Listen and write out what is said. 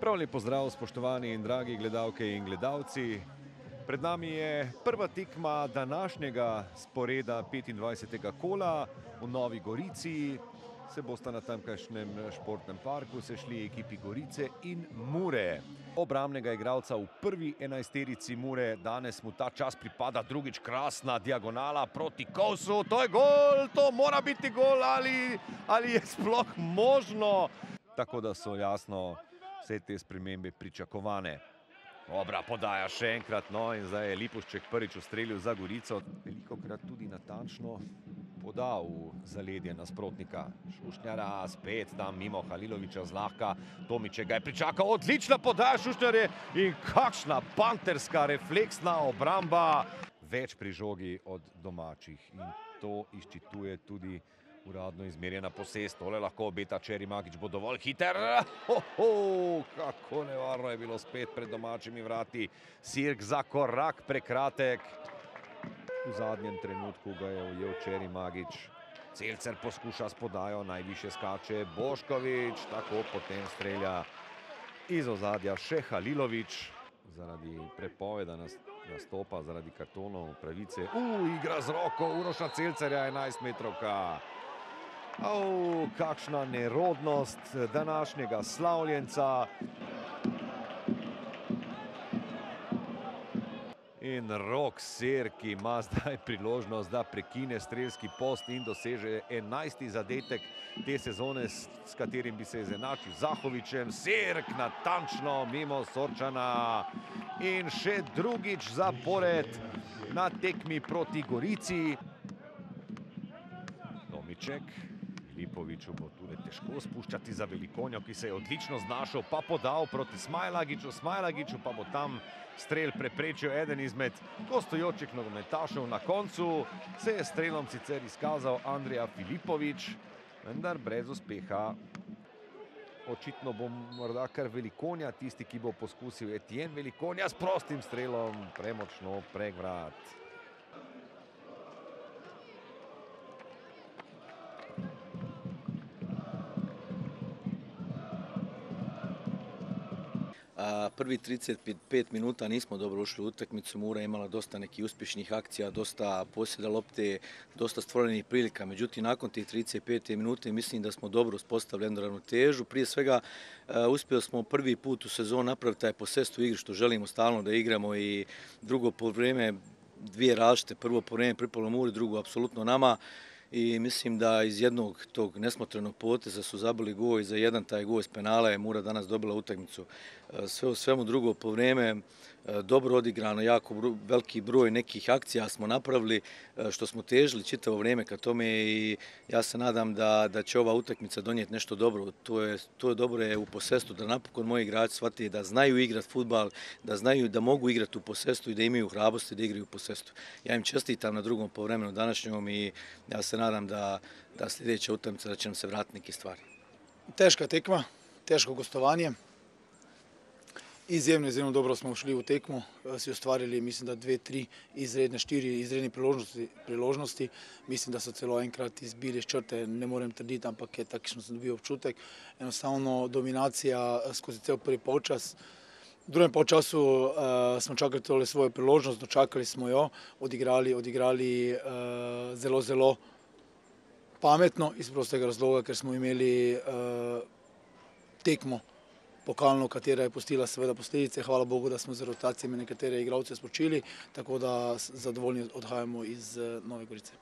Prav lep pozdrav, spoštovani in dragi gledalke in gledalci. Pred nami je prva tekma današnjega sporeda 25. kola v Novi Gorici. Se bosta na tamkajšnjem športnem parku sešli ekipi Gorice in Mure. Obrambnega igralca v prvi enajsterici Mure, danes mu ta čas pripada drugič krasna diagonala proti Kovsu. To je gol, to mora biti gol, ali je sploh možno. Tako da so jasno vse te spremembe pričakovane. Dobra podaja še enkrat, no, in zdaj je Lipovšček prvič ustrelil za Gorico. Velikokrat tudi natančno podal v zaledje nasprotnika. Šušnjara spet tam mimo Halilovića zlahka. Tomiček ga je pričakal, odlična podaja Šušnjare in kakšna panterska refleksna obramba. Več pri žogi od domačih in to izčituje tudi uradno izmerjena posest. Tole lahko obeta Čeri Magič, bo dovolj hiter. Kako nevarno je bilo spet pred domačimi vrati. Sirk za korak prekratek. V zadnjem trenutku ga je ujel Čeri Magič. Celcer poskuša s podajo, najviše skače Bošković, tako potem strelja iz ozadja še Halilović. Zaradi prepoveda nastopa, zaradi kartonov pravice. Igra z roko Uroša Celcerja, 11 metrovka. Kakšna nerodnost današnjega slavljenca. In Rok Ser, ki ima zdaj priložnost, da prekine strelski post in doseže 11. zadetek te sezone, s katerim bi se izenačil Zahovićem. Serk natančno mimo Sorčana in še drugič zapored na tekmi proti Gorici. Tomiček. Lipoviću bo tudi težko spuščati za Velikonjo, ki se je odlično znašel, pa podal proti Smajlagiću. Smajlagiću pa bo tam strel preprečil eden izmed gostujočih nogometašev. Na koncu se je strelom sicer izkazal Andrija Filipović, vendar brez uspeha. Očitno bo morda kar Velikonja tisti, ki bo poskusil. Etienne Velikonja s prostim strelom premočno prek vrat. Prvi 35 minuta nismo dobro ušli u utakmicu. Mura je imala dosta nekih uspješnih akcija, dosta posjeda lopte, dosta stvorenih prilika. Međutim, nakon tih 35 minute mislim da smo dobro uspostavili jednu ravnotežu. Prije svega, uspjeli smo prvi put u sezonu napraviti taj posest u igri što želimo stalno da igramo i drugo poluvreme dvije različite. Prvo poluvreme pripalo Muri, drugo apsolutno nama. I mislim da iz jednog tog nesmotrenog poteza su zabili gol i za jedan taj gol iz penala je Mura danas dobila utakmicu. Sve u svemu drugo poluvreme dobro odigrano, jako veliki broj nekih akcija smo napravili što smo težili čitavo vrijeme ka tome i ja se nadam da će ova utakmica donijeti nešto dobro. To je dobro je u posestu da napokon moji igrači shvate da znaju igrati fudbal, da znaju da mogu igrati u posestu i da imaju hrabrosti da igraju u posestu. Ja im čestitam na drugom poluvremenu današnjom i ja se nadam da sljedeća utakmica da će nam se vratiti neke stvari. Teška tekma, teško gostovanje. Izjemno dobro smo ušli v tekmo, si ustvarili, mislim, da 2, 3 štiri izredne priložnosti. Mislim, da so celo enkrat izbili iz črte, ne morem trditi, ampak je takšno sem dobil občutek. Enostavno dominacija skozi cel prvi polčas. V drugem polčasu smo čakali tole svojo priložnost, dočakali smo jo, odigrali zelo pametno iz prostega razloga, ker smo imeli tekmo pokalno, katera je pustila seveda posledice. Hvala Bogu, da smo z rotacijami nekatere igralce spočili, tako da zadovoljni odhajamo iz Nove Gorice.